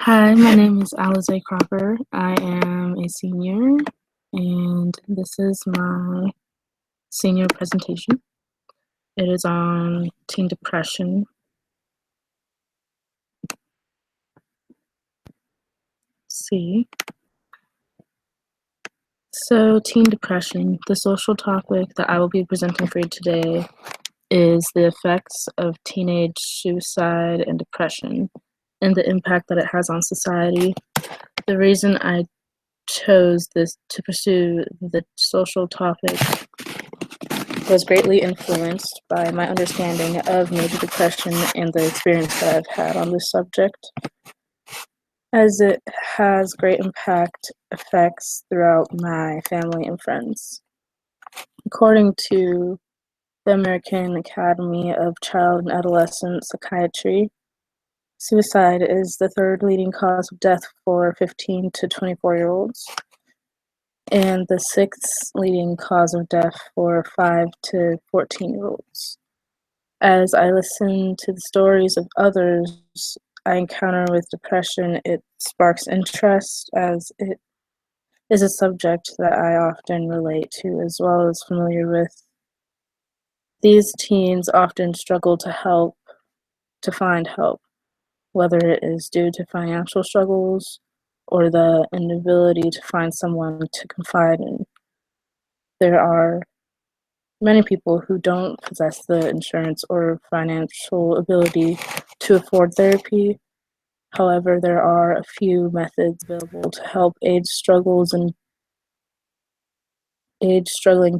Hi, my name is Alize Cropper. I am a senior, and this is my senior presentation. It is on teen depression. See, so teen depression, the social topic that I will be presenting for you today is the effects of teenage suicide and depression and the impact that it has on society. The reason I chose this to pursue the social topic was greatly influenced by my understanding of major depression and the experience that I've had on this subject, as it has great impact effects throughout my family and friends. According to the American Academy of Child and Adolescent Psychiatry, suicide is the third leading cause of death for 15 to 24-year-olds, and the sixth leading cause of death for 5 to 14-year-olds. As I listen to the stories of others I encounter with depression, it sparks interest as it is a subject that I often relate to as well as familiar with. These teens often struggle to find help, whether it is due to financial struggles or the inability to find someone to confide in. There are many people who don't possess the insurance or financial ability to afford therapy. However, there are a few methods available to help age struggling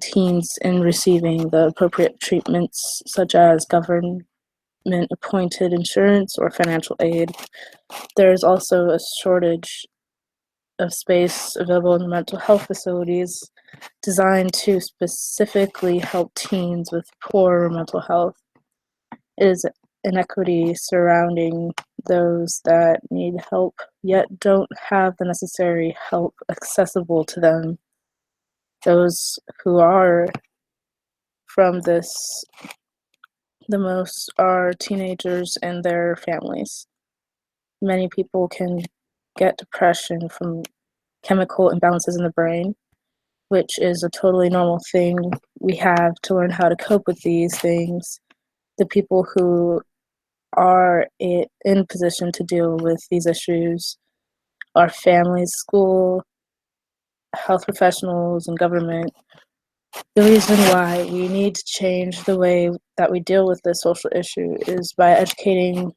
teens in receiving the appropriate treatments, such as government appointed insurance or financial aid. There is also a shortage of space available in mental health facilities designed to specifically help teens with poor mental health. It is inequity surrounding those that need help yet don't have the necessary help accessible to them. Those who are from this the most are teenagers and their families. Many people can get depression from chemical imbalances in the brain, which is a totally normal thing. We have to learn how to cope with these things. The people who are in position to deal with these issues are families, school, health professionals, and government. The reason why we need to change the way that we deal with this social issue is by educating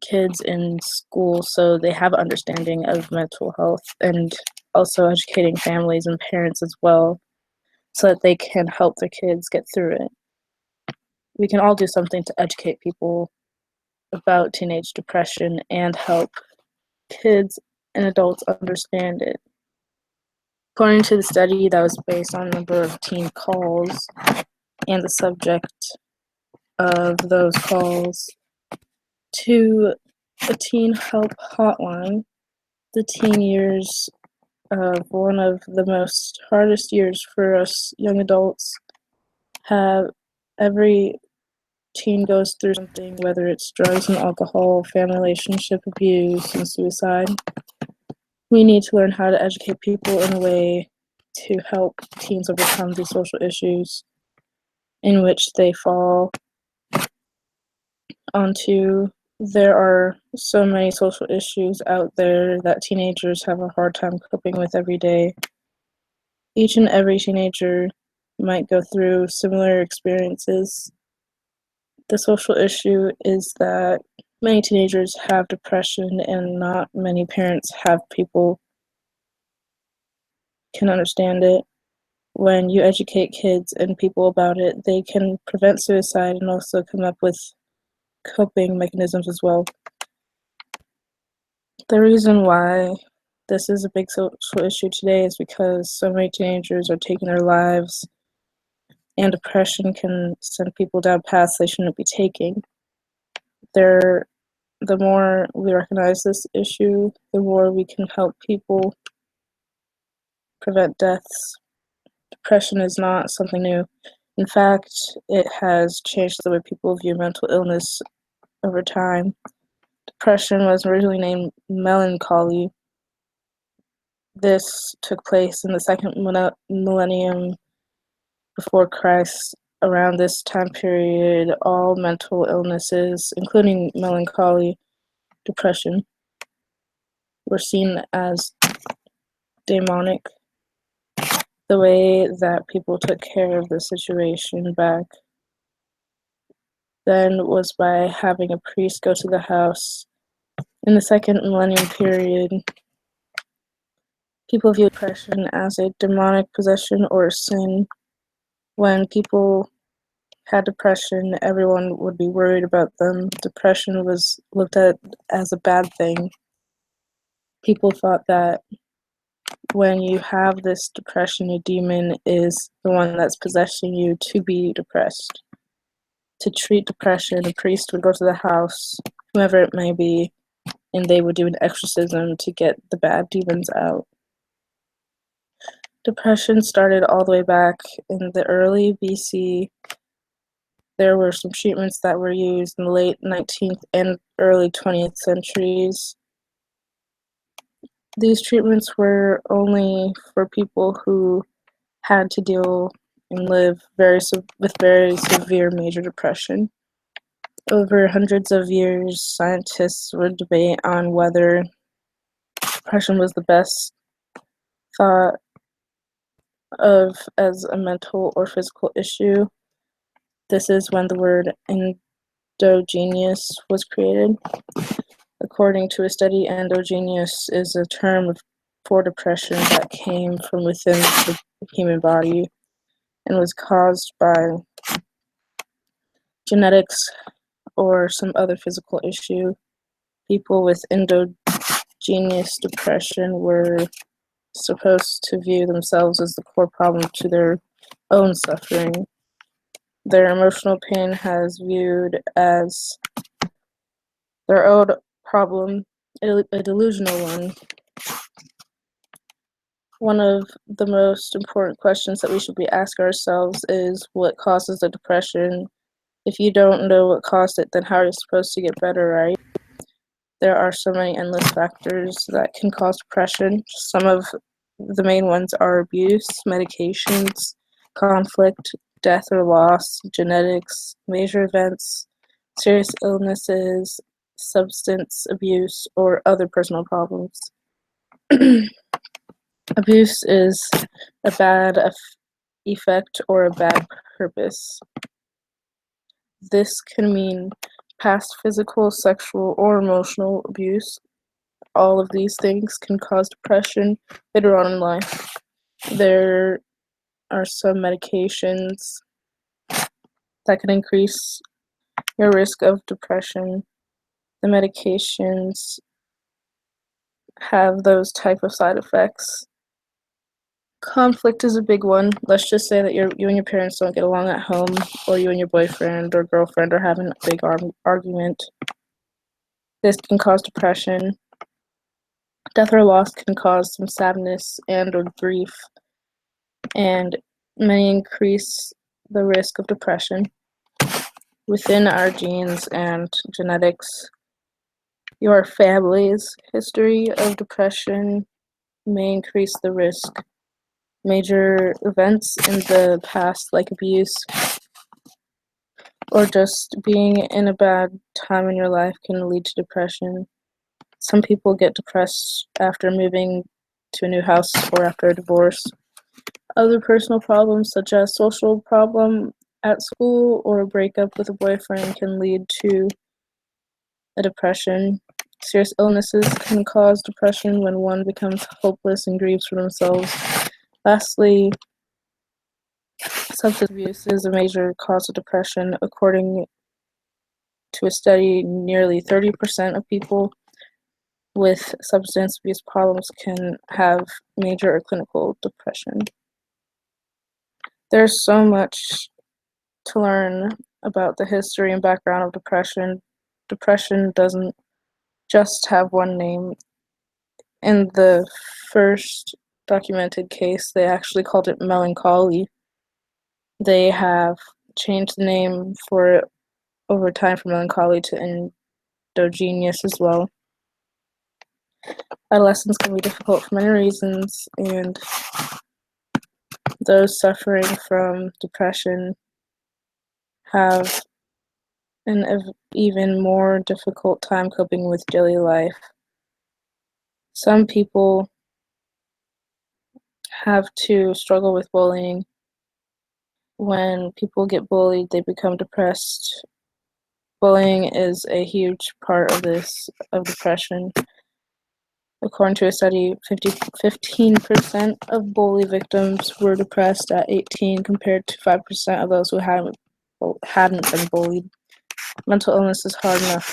kids in school so they have understanding of mental health, and also educating families and parents as well so that they can help their kids get through it. We can all do something to educate people about teenage depression and help kids and adults understand it. According to the study that was based on a number of teen calls and the subject of those calls to a teen help hotline, the teen years of one of the most hardest years for us young adults have every teen goes through something, whether it's drugs and alcohol, family relationship abuse, and suicide. We need to learn how to educate people in a way to help teens overcome these social issues in which they fall onto. There are so many social issues out there that teenagers have a hard time coping with every day. Each and every teenager might go through similar experiences. The social issue is that many teenagers have depression and not many parents have people can understand it. When you educate kids and people about it, they can prevent suicide and also come up with coping mechanisms as well. The reason why this is a big social issue today is because so many teenagers are taking their lives, and depression can send people down paths they shouldn't be taking. The more we recognize this issue, the more we can help people prevent deaths. Depression is not something new. In fact, it has changed the way people view mental illness over time. depression was originally named melancholy. This took place in the second millennium before Christ. Around this time period, all mental illnesses, including melancholy, depression, were seen as demonic. The way that people took care of the situation back then was by having a priest go to the house. In the second millennium period, people viewed depression as a demonic possession or a sin. When people had depression, everyone would be worried about them. Depression was looked at as a bad thing. People thought that when you have this depression, a demon is the one that's possessing you to be depressed. To treat depression, a priest would go to the house, whoever it may be, and they would do an exorcism to get the bad demons out. Depression started all the way back in the early BC. There were some treatments that were used in the late 19th and early 20th centuries. These treatments were only for people who had to deal and live with very severe major depression. Over hundreds of years, scientists would debate on whether depression was the best thought of as a mental or physical issue. This is when the word endogenous was created. According to a study, endogenous is a term for depression that came from within the human body and was caused by genetics or some other physical issue. People with endogenous depression were supposed to view themselves as the core problem to their own suffering. Their emotional pain has viewed as their own problem, a delusional one. One of the most important questions that we should be asking ourselves is what causes the depression? If you don't know what caused it, then how are you supposed to get better, right? There are so many endless factors that can cause depression. Some of the main ones are abuse, medications, conflict, death or loss, genetics, major events, serious illnesses, substance abuse, or other personal problems. Abuse is a bad effect or a bad purpose. This can mean past physical, sexual, or emotional abuse. All of these things can cause depression later on in life. There are some medications that can increase your risk of depression. The medications have those type of side effects. Conflict is a big one. Let's just say that you and your parents don't get along at home, or you and your boyfriend or girlfriend are having a big argument. This can cause depression. Death or loss can cause some sadness and or grief, and may increase the risk of depression. Within our genes and genetics, your family's history of depression may increase the risk. Major events in the past, like abuse or just being in a bad time in your life, can lead to depression. Some people get depressed after moving to a new house or after a divorce. Other personal problems, such as social problem at school or a breakup with a boyfriend, can lead to a depression. Serious illnesses can cause depression when one becomes hopeless and grieves for themselves. Lastly, substance abuse is a major cause of depression. According to a study, nearly 30% of people with substance abuse problems can have major or clinical depression. There's so much to learn about the history and background of depression. Depression doesn't just have one name. In the first documented case, they actually called it melancholy. They have changed the name for it over time from melancholy to heterogeneous as well. Adolescence can be difficult for many reasons, and those suffering from depression have an even more difficult time coping with daily life. Some people have to struggle with bullying. When people get bullied, they become depressed. Bullying is a huge part of depression. According to a study, 15% of bully victims were depressed at 18 compared to 5% of those who hadn't been bullied. Mental illness is hard enough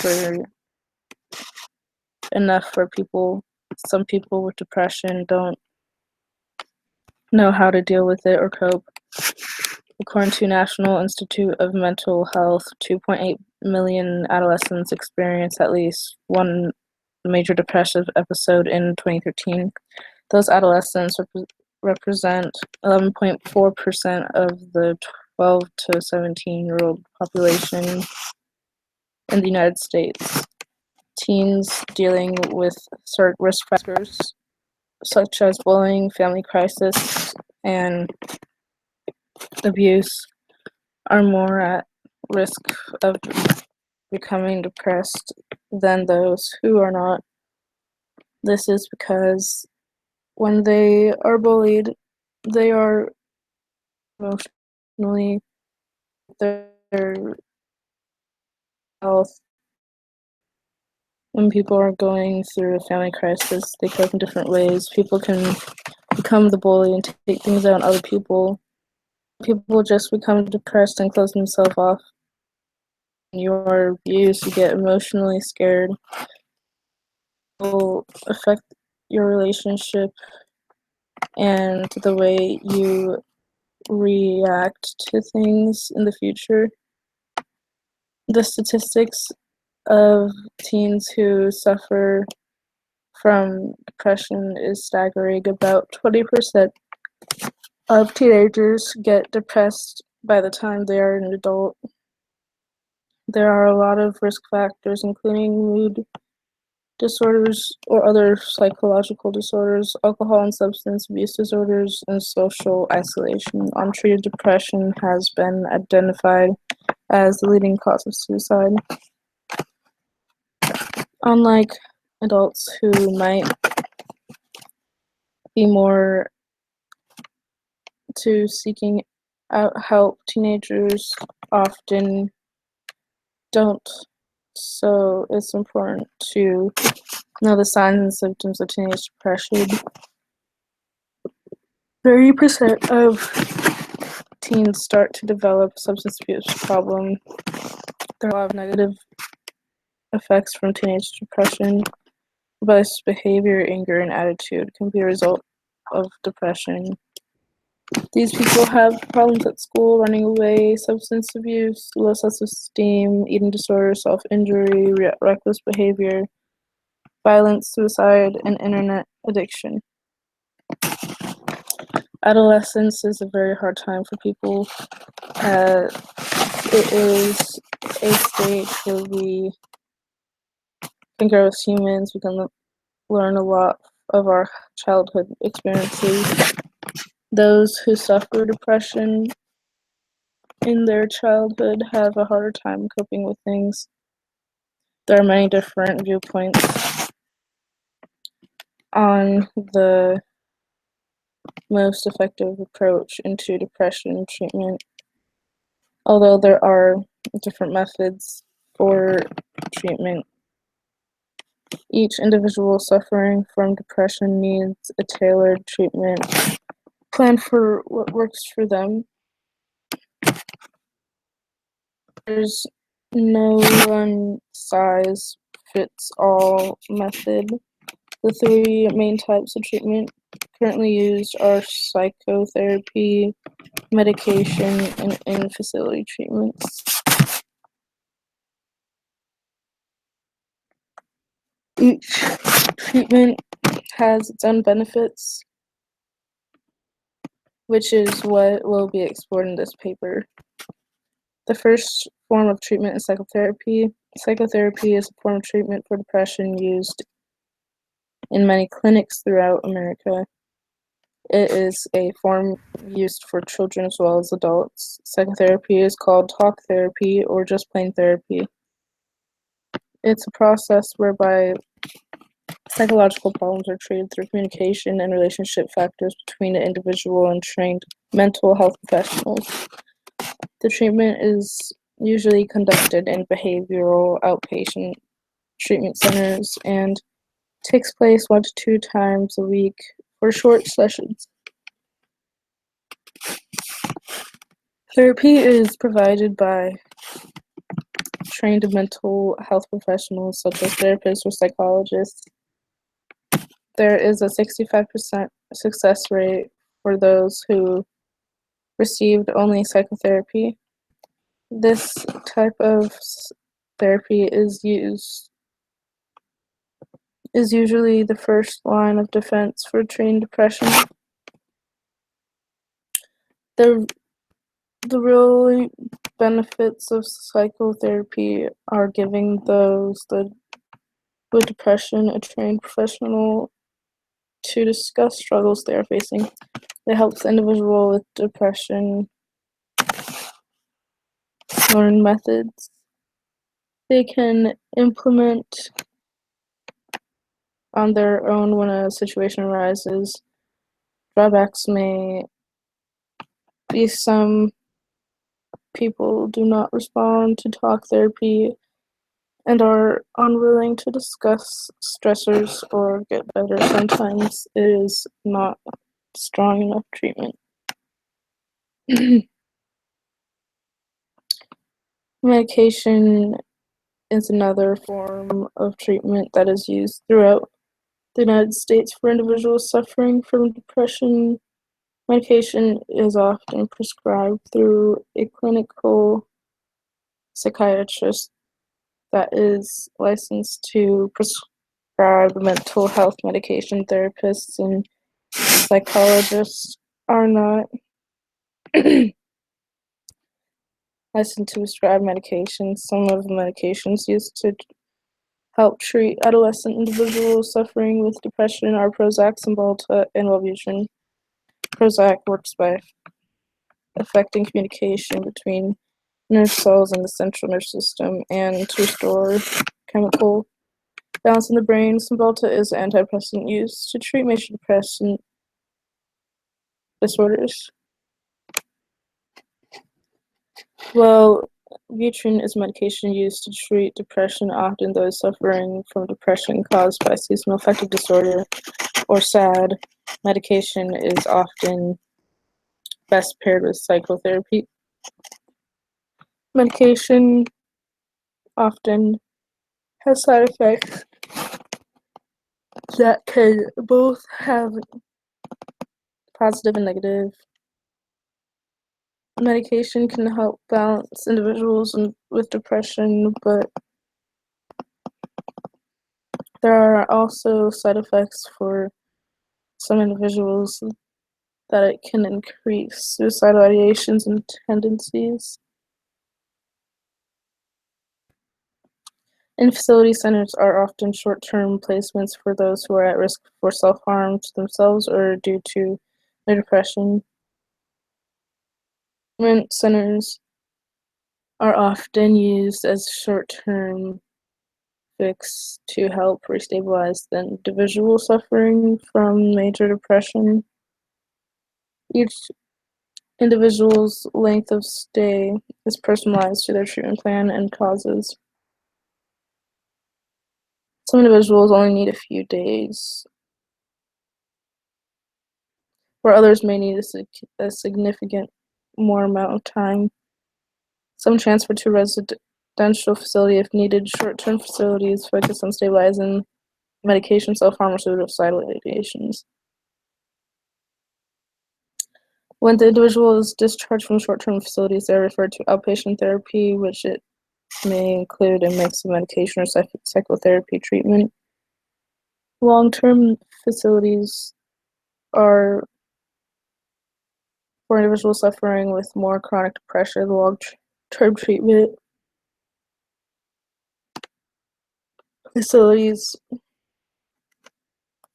for people. Some people with depression don't know how to deal with it or cope. According to National Institute of Mental Health, 2.8 million adolescents experienced at least one major depressive episode in 2013. Those adolescents represent 11.4% of the 12 to 17-year-old population in the United States. Teens dealing with certain risk factors such as bullying, family crisis, and abuse are more at risk of becoming depressed than those who are not. This is because when they are bullied, they are emotionally, their health. When people are going through a family crisis, they cope in different ways. People can become the bully and take things out on other people. People just become depressed and close themselves off. When you are abused, you get emotionally scared. It will affect your relationship and the way you react to things in the future. The statistics of teens who suffer from depression is staggering. About 20% of teenagers get depressed by the time they are an adult. There are a lot of risk factors, including mood disorders or other psychological disorders, alcohol and substance abuse disorders, and social isolation. Untreated depression has been identified as the leading cause of suicide. Unlike adults who might be more to seeking out help, teenagers often don't. So it's important to know the signs and symptoms of teenage depression. 30% of teens start to develop substance abuse problem. There are a lot of negative effects from teenage depression. Rebellious behavior, anger, and attitude can be a result of depression. These people have problems at school, running away, substance abuse, low self-esteem, eating disorder, self-injury, reckless behavior, violence, suicide, and internet addiction. Adolescence is a very hard time for people. It is a stage where we can grow as humans. We can learn a lot of our childhood experiences. Those who suffer depression in their childhood have a harder time coping with things. There are many different viewpoints on the most effective approach into depression treatment. Although there are different methods for treatment, each individual suffering from depression needs a tailored treatment plan for what works for them. There's no one-size-fits-all method. The three main types of treatment currently used are psychotherapy, medication, and in-facility treatments. Each treatment has its own benefits, which is what will be explored in this paper. The first form of treatment is psychotherapy. Psychotherapy is a form of treatment for depression used in many clinics throughout America. It is a form used for children as well as adults. Psychotherapy is called talk therapy or just plain therapy. It's a process whereby psychological problems are treated through communication and relationship factors between an individual and trained mental health professionals. The treatment is usually conducted in behavioral outpatient treatment centers and takes place 1 to 2 times a week for short sessions. Therapy is provided by trained mental health professionals such as therapists or psychologists. There is a 65% success rate for those who received only psychotherapy. This type of therapy is usually the first line of defense for treating depression. The real benefits of psychotherapy are giving those with depression a trained professional to discuss struggles they are facing. It helps the individual with depression learn methods they can implement on their own when a situation arises. Drawbacks may be some people do not respond to talk therapy and are unwilling to discuss stressors or get better. Sometimes it is not strong enough treatment. Medication is another form of treatment that is used throughout the United States for individuals suffering from depression. Medication is often prescribed through a clinical psychiatrist that is licensed to prescribe mental health medication. Therapists and psychologists are not licensed to prescribe medications. Some of the medications used to help treat adolescent individuals suffering with depression are Prozac, Cymbalta, and Wellbutrin. Prozac works by affecting communication between nerve cells in the central nervous system and to restore chemical balance in the brain. Cymbalta is an antidepressant used to treat major depression disorders. Wellbutrin is medication used to treat depression, often those suffering from depression caused by seasonal affective disorder or SAD. Medication is often best paired with psychotherapy. Medication often has side effects that can both have positive and negative. Medication can help balance individuals with depression, but there are also side effects for some individuals that it can increase suicidal ideations and tendencies. In-facility centers are often short-term placements for those who are at risk for self-harm to themselves or due to their depression. Treatment centers are often used as short-term fix to help restabilize the individual suffering from major depression. Each individual's length of stay is personalized to their treatment plan and causes. Some individuals only need a few days, where others may need a significant more amount of time. Some transfer to residential facility if needed. Short-term facilities focus on stabilizing medication, self-harm, or suicidal ideations. When the individual is discharged from short-term facilities, they are referred to outpatient therapy, which it may include a mix of medication or psychotherapy treatment. Long-term facilities are for individuals suffering with more chronic depression. The long-term treatment facilities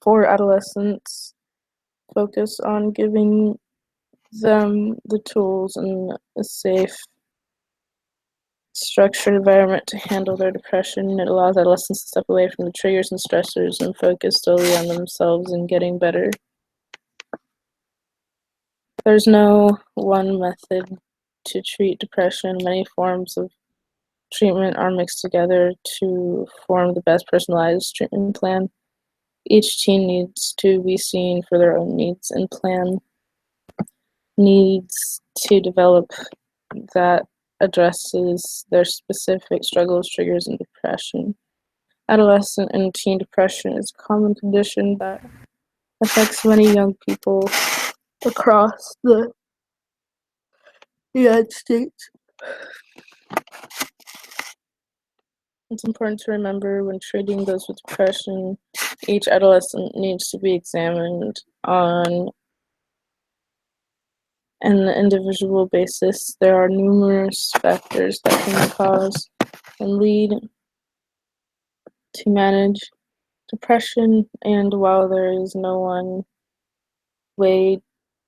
for adolescents focus on giving them the tools and a safe, structured environment to handle their depression. It allows adolescents to step away from the triggers and stressors and focus solely on themselves and getting better. There's no one method to treat depression. Many forms of treatment are mixed together to form the best personalized treatment plan. Each teen needs to be seen for their own needs, and plan needs to develop that addresses their specific struggles, triggers, and depression. Adolescent and teen depression is a common condition that affects many young people across the United States. It's important to remember when treating those with depression, each adolescent needs to be examined on an individual basis. There are numerous factors that can cause and lead to manage depression, and while there is no one way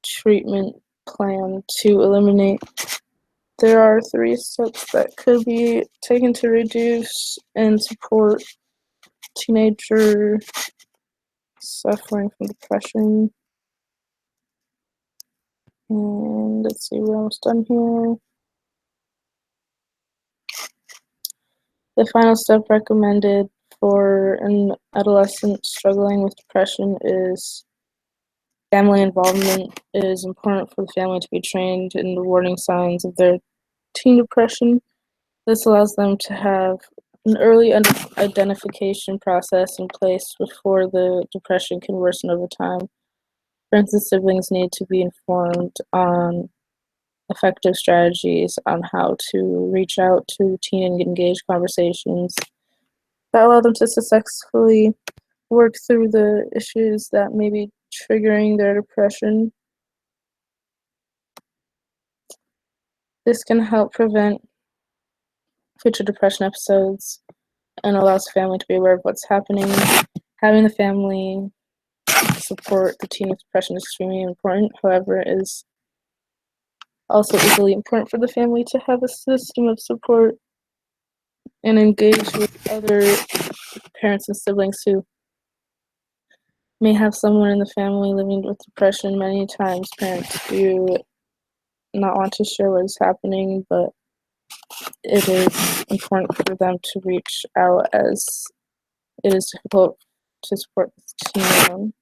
treatment plan to eliminate, there are 3 steps that could be taken to reduce and support teenager suffering from depression. And let's see, we're almost done here. The final step recommended for an adolescent struggling with depression is family involvement. It is important for the family to be trained in the warning signs of their teen depression. This allows them to have an early identification process in place before the depression can worsen over time. For instance, siblings need to be informed on effective strategies on how to reach out to teen and engage conversations that allow them to successfully work through the issues that may be triggering their depression. This can help prevent future depression episodes and allows the family to be aware of what's happening. Having the family support the teen with depression is extremely important. However, it is also equally important for the family to have a system of support and engage with other parents and siblings who may have someone in the family living with depression. Many times parents do not want to share what is happening, but it is important for them to reach out as it is difficult to support the teen alone.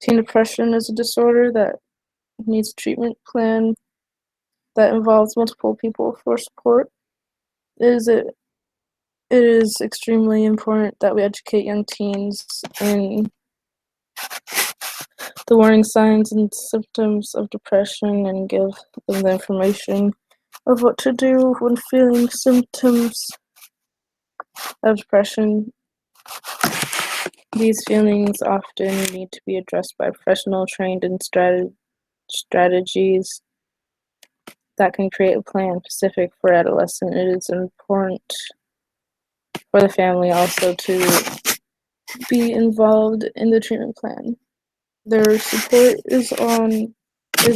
Teen depression is a disorder that needs a treatment plan that involves multiple people for support. It is extremely important that we educate young teens in the warning signs and symptoms of depression and give them the information of what to do when feeling symptoms of depression. These feelings often need to be addressed by a professional trained in strategies that can create a plan specific for adolescent. It is important for the family also to be involved in the treatment plan. Their support is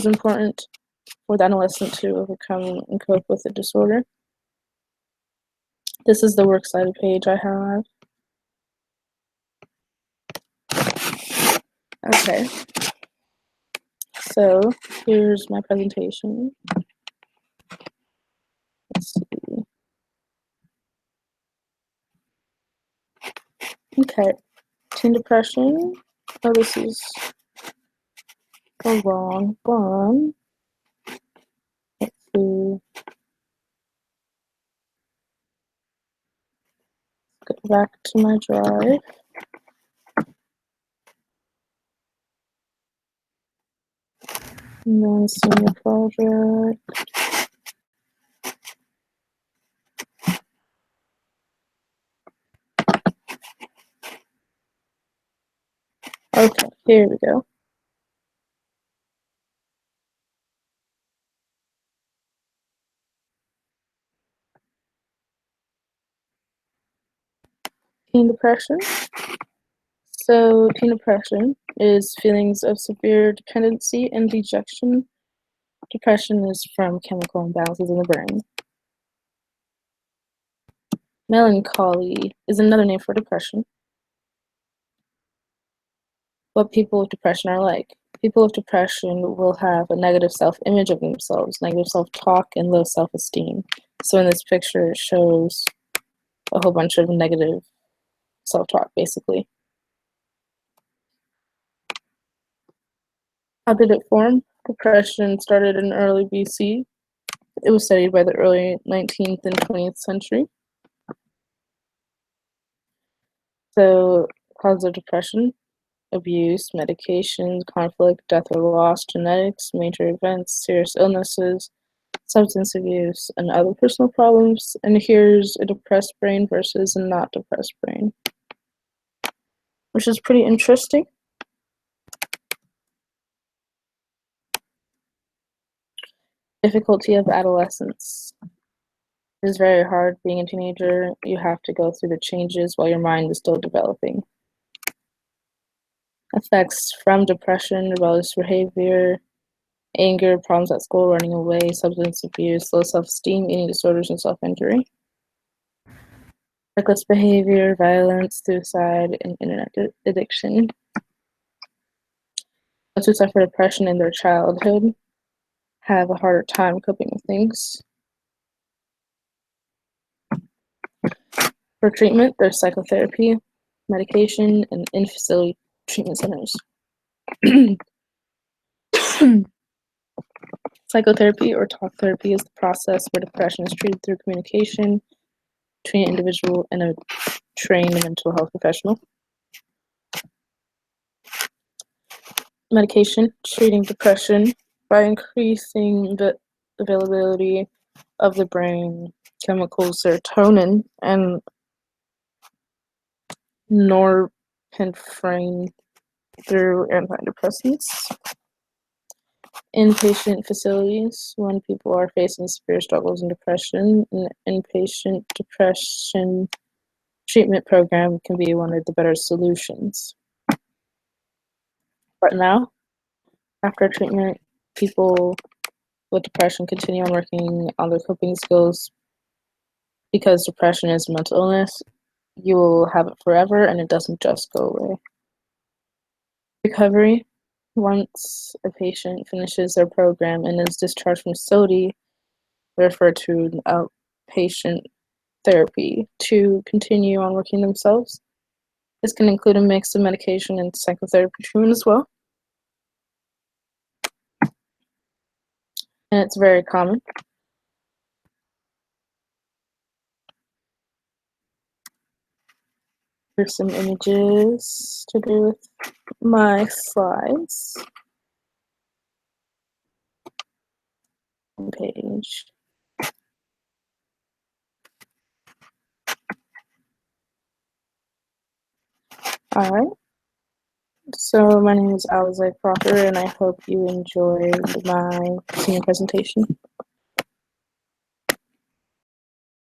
important for the adolescent to overcome and cope with the disorder. This is the works cited page I have. Okay, so here's my presentation. Let's see. Okay, teen depression. Oh, this is the wrong one. Let's see. Go back to my drive. And then senior project. Okay, here we go. depression. So, teen depression is feelings of severe dependency and dejection. Depression is from chemical imbalances in the brain. Melancholy is another name for depression. What people with depression are like. People with depression will have a negative self-image of themselves, negative self-talk, and low self-esteem. So in this picture, it shows a whole bunch of negative self-talk, basically. How did it form? Depression started in early BC. It was studied by the early 19th and 20th century. So, cause of depression: abuse, medications, conflict, death or loss, genetics, major events, serious illnesses, substance abuse, and other personal problems. And here's a depressed brain versus a not depressed brain, which is pretty interesting. Difficulty of adolescence. It is very hard being a teenager. You have to go through the changes while your mind is still developing. Effects from depression: rebellious behavior, anger, problems at school, running away, substance abuse, low self-esteem, eating disorders, and self-injury. Reckless behavior, violence, suicide, and internet addiction. Those who suffer depression in their childhood have a harder time coping with things. For treatment, there's psychotherapy, medication, and in-facility treatment centers. Psychotherapy or talk therapy is the process where depression is treated through communication between an individual and a trained mental health professional. Medication: treating depression by increasing the availability of the brain chemicals serotonin and norepinephrine through antidepressants. Inpatient facilities: when people are facing severe struggles and depression, an inpatient depression treatment program can be one of the better solutions. But now, after treatment, people with depression continue on working on their coping skills. Because depression is a mental illness, you will have it forever and it doesn't just go away. Recovery: once a patient finishes their program and is discharged from facility, they're referred to an outpatient therapy to continue on working themselves. This can include a mix of medication and psychotherapy treatment as well. And it's very common. Here's some images to do with my slides. Page. All right. So my name is Alize Crawford, and I hope you enjoyed my senior presentation.